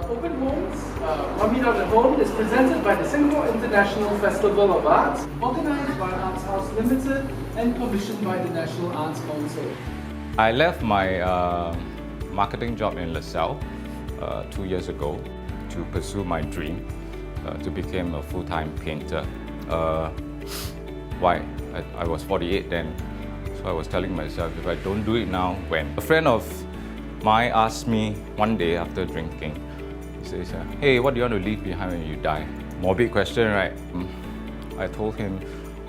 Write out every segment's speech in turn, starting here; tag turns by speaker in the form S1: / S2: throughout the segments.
S1: Open Homes, Mummy Not at Home, is presented by the Singapore International Festival of Arts, organized by Arts House Limited and commissioned by the National Arts Council.
S2: I left my marketing job in LaSalle 2 years ago to pursue my dream to become a full-time painter. Why? I was 48 then, so I was telling myself, if I don't do it now, when? A friend of mine asked me one day after drinking, he says, hey, what do you want to leave behind when you die? Morbid question, right? I told him,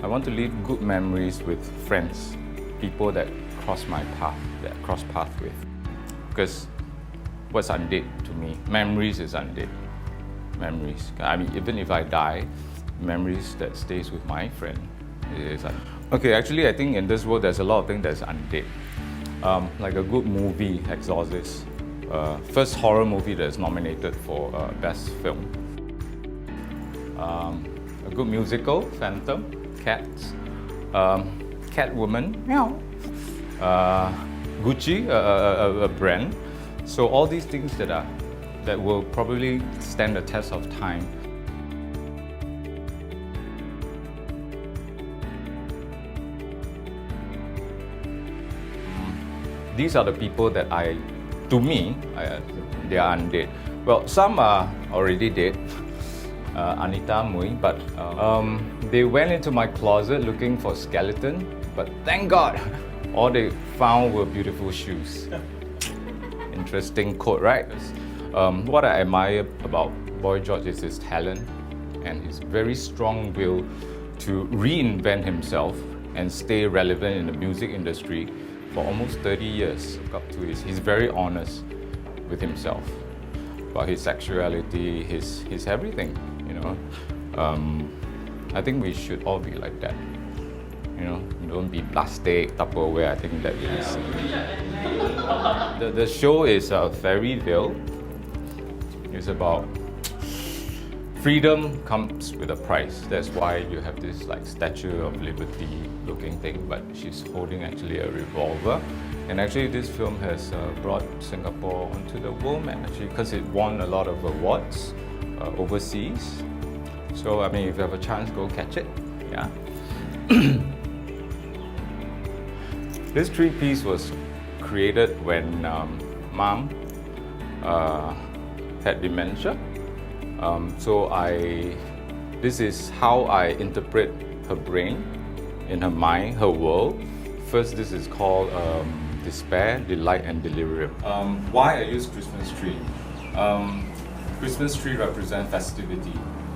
S2: I want to leave good memories with friends, people that cross my path, that I cross path with. Because what's undead to me? Memories is undead. Memories. I mean, even if I die, memories that stays with my friend is undead. Okay, actually, I think in this world there's a lot of things that's undead. Like a good movie, Exorcist. First horror movie that is nominated for Best Film. A good musical, Phantom, Cats, Catwoman, meow. Gucci, a brand. So all these things that will probably stand the test of time. These are the people that to me, they are undead. Well, some are already dead, Anita Mui, but they went into my closet looking for skeleton, but thank God, all they found were beautiful shoes. Interesting quote, right? What I admire about Boy George is his talent and his very strong will to reinvent himself and stay relevant in the music industry for almost 30 years. He's very honest with himself about his sexuality, his everything, you know. I think we should all be like that. You know, don't be plastic, Tupperware. I think that is. The show is Fairyvale. It's about freedom comes with a price. That's why you have this like Statue of Liberty looking thing, but she's holding actually a revolver. And actually this film has brought Singapore onto the world map actually because it won a lot of awards overseas. So I mean, if you have a chance, go catch it. Yeah. This three-piece was created when Mom had dementia. This is how I interpret her brain, in her mind, her world. First, this is called despair, delight, and delirium. Why I use Christmas tree? Christmas tree represents festivity,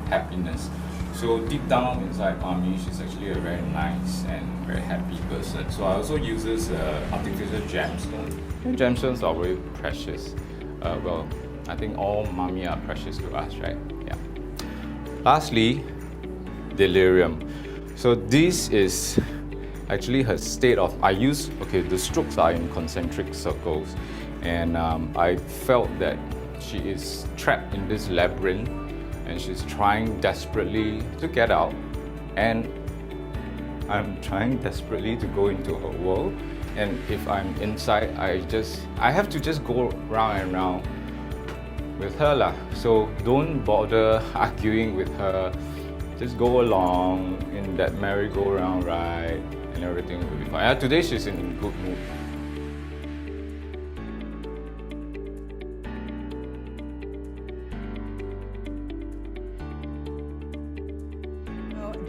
S2: happiness. So deep down inside Mommy, she's actually a very nice and very happy person. So I also use this artificial gemstone. Gemstones are very precious. Well, I think all Mommy are precious to us, right? Yeah. Lastly, delirium. So this is actually her state of, the strokes are in concentric circles. And I felt that she is trapped in this labyrinth and she's trying desperately to get out. And I'm trying desperately to go into her world. And if I'm inside, I have to just go round and round with her lah. So don't bother arguing with her. Just go along in that merry-go-round ride and everything will be fine. Today she's in a good mood.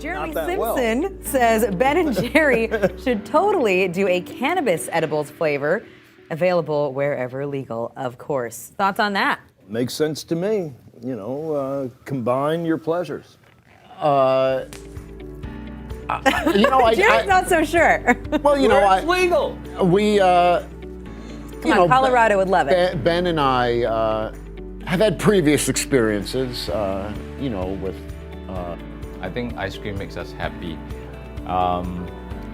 S3: Jeremy Simpson says Ben & Jerry should totally do a cannabis edibles flavor, available wherever legal, of course. Thoughts on that?
S4: Makes sense to me. You know, combine your pleasures.
S3: Jerry's not so sure.
S4: Well,
S1: It's legal.
S4: We,
S3: Come on, Colorado would love it.
S4: Ben and I have had previous experiences, with.
S2: I think ice cream makes us happy.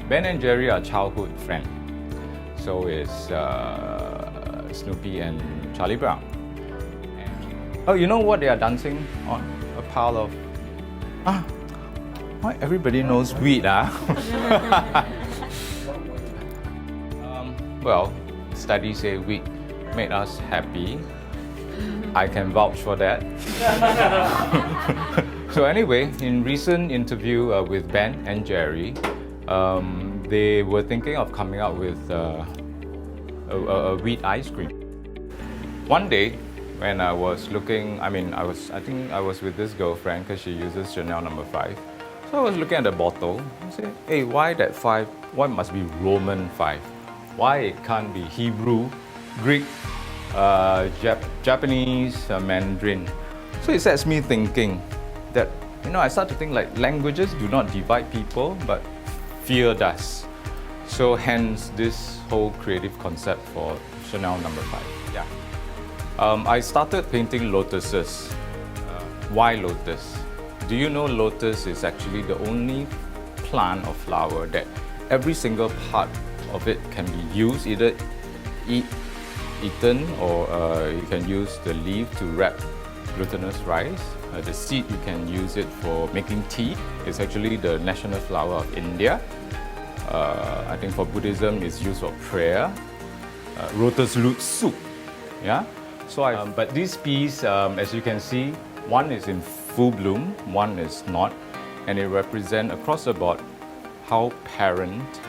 S2: Ben and Jerry are childhood friends. So is Snoopy and Charlie Brown. Oh, you know what they are dancing on? A pile of... why everybody knows weed, Well, studies say weed made us happy. I can vouch for that. So anyway, in recent interview with Ben and Jerry, they were thinking of coming out with a wheat ice cream. One day, when I was looking, I think I was with this girlfriend because she uses Chanel No. 5. So I was looking at the bottle. I said, hey, why that 5? Why must be Roman 5? Why it can't be Hebrew, Greek, Japanese, Mandarin? So it sets me thinking that, I start to think like languages do not divide people, but fear does. So hence this whole creative concept for Chanel No. 5. Yeah. I started painting lotuses. Why lotus? Do you know lotus is actually the only plant or flower that every single part of it can be used, either eaten or you can use the leaf to wrap glutinous rice. The seed, you can use it for making tea. It's actually the national flower of India. I think for Buddhism, it's used for prayer. Lotus root soup. Yeah. So but this piece, as you can see, one is in full bloom, one is not, and it represents across the board how parents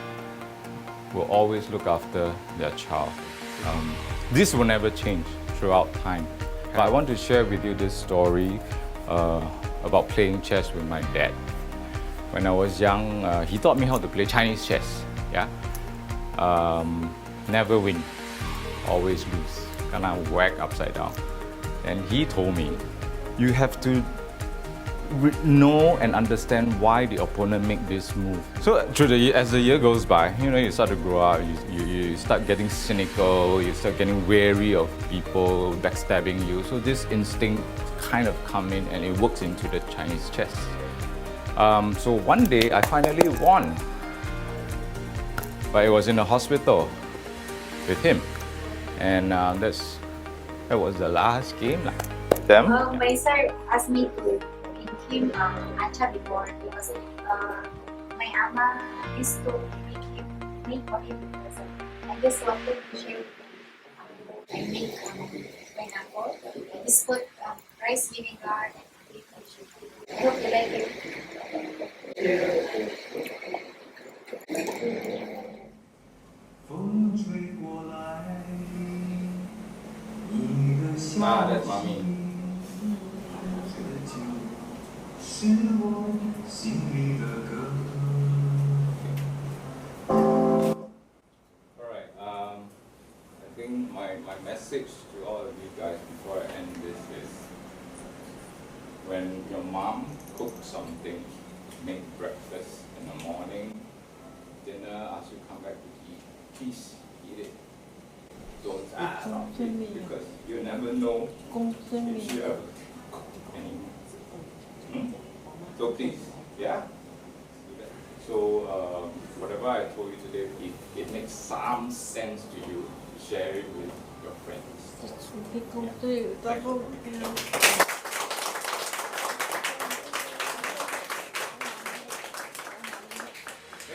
S2: will always look after their child. This will never change throughout time. But I want to share with you this story about playing chess with my dad. When I was young, he taught me how to play Chinese chess. Yeah, never win, always lose. Gonna whack upside down. And he told me, you have to know and understand why the opponent make this move. So as the year goes by, you start to grow up, you start getting cynical, you start getting wary of people backstabbing you. So this instinct kind of come in and it works into the Chinese chess. So one day I finally won, but it was in a hospital with him, and that was the last game.
S5: My sir asked me to make him acha before because my ama used to make for him because I just wanted to share with him. I make pineapple. I just put rice vinegar and beef. I hope you like it.
S2: That's mommy. Alright, I think my message to all of you guys before I end this is, when your mom cooks something, make breakfast in the morning, dinner, ask you come back to eat, please eat it. Don't ask because you never know if you ever cook anymore. So please, yeah? So whatever I told you today, if it makes some sense to you, share it with your friends. Make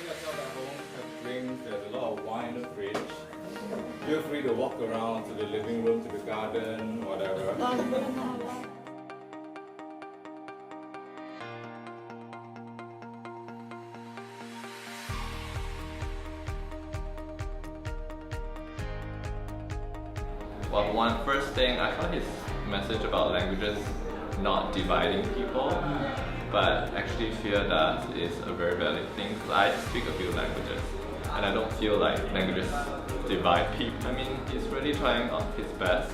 S2: yourself at home, have drinks, there's a lot of wine in the fridge. Feel free to walk around to the living room, to the garden, whatever.
S6: Well, one first thing, I thought his message about languages not dividing people, but actually fear that is a very valid thing because I speak a few languages and I don't feel like languages divide people. I mean, he's really trying his best,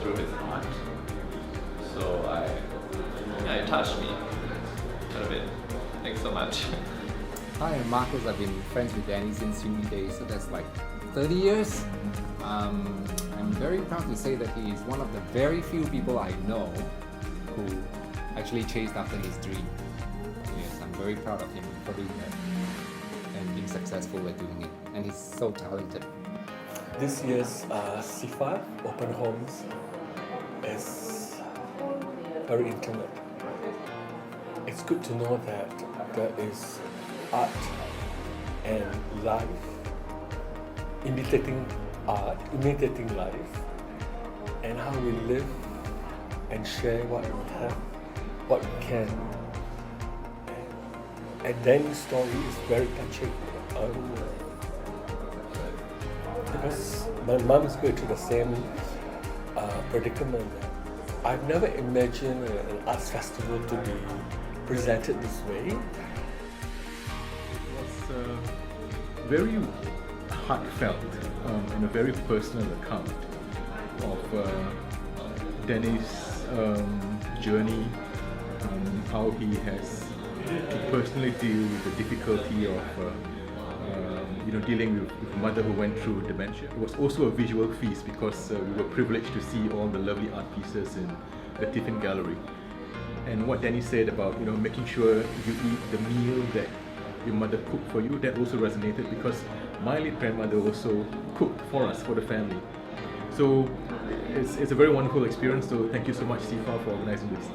S6: through his art. So it touched me a little bit. Thanks so much.
S7: Hi, I'm Marcus. I've been friends with Danny since uni days, so that's like 30 years. I'm very proud to say that he is one of the very few people I know who actually chased after his dream. Yes, I'm very proud of him for doing that and being successful at doing it. And he's so talented.
S8: This year's CIFA Open Homes is very intimate. It's good to know that there is art and life imitating art, imitating life, and how we live and share what we have, what we can. And Danny's story is very touching. Because my mom is going through the same predicament. I've never imagined an arts festival to be presented this way.
S9: It was very heartfelt and a very personal account of Danny's journey, how he has to personally deal with the difficulty of dealing with a mother who went through dementia. It was also a visual feast because we were privileged to see all the lovely art pieces in the Tiffin Gallery. And what Danny said about making sure you eat the meal that your mother cooked for you, that also resonated because my late grandmother also cooked for us, for the family. So it's a very wonderful experience. So thank you so much, SIFA, for organizing this.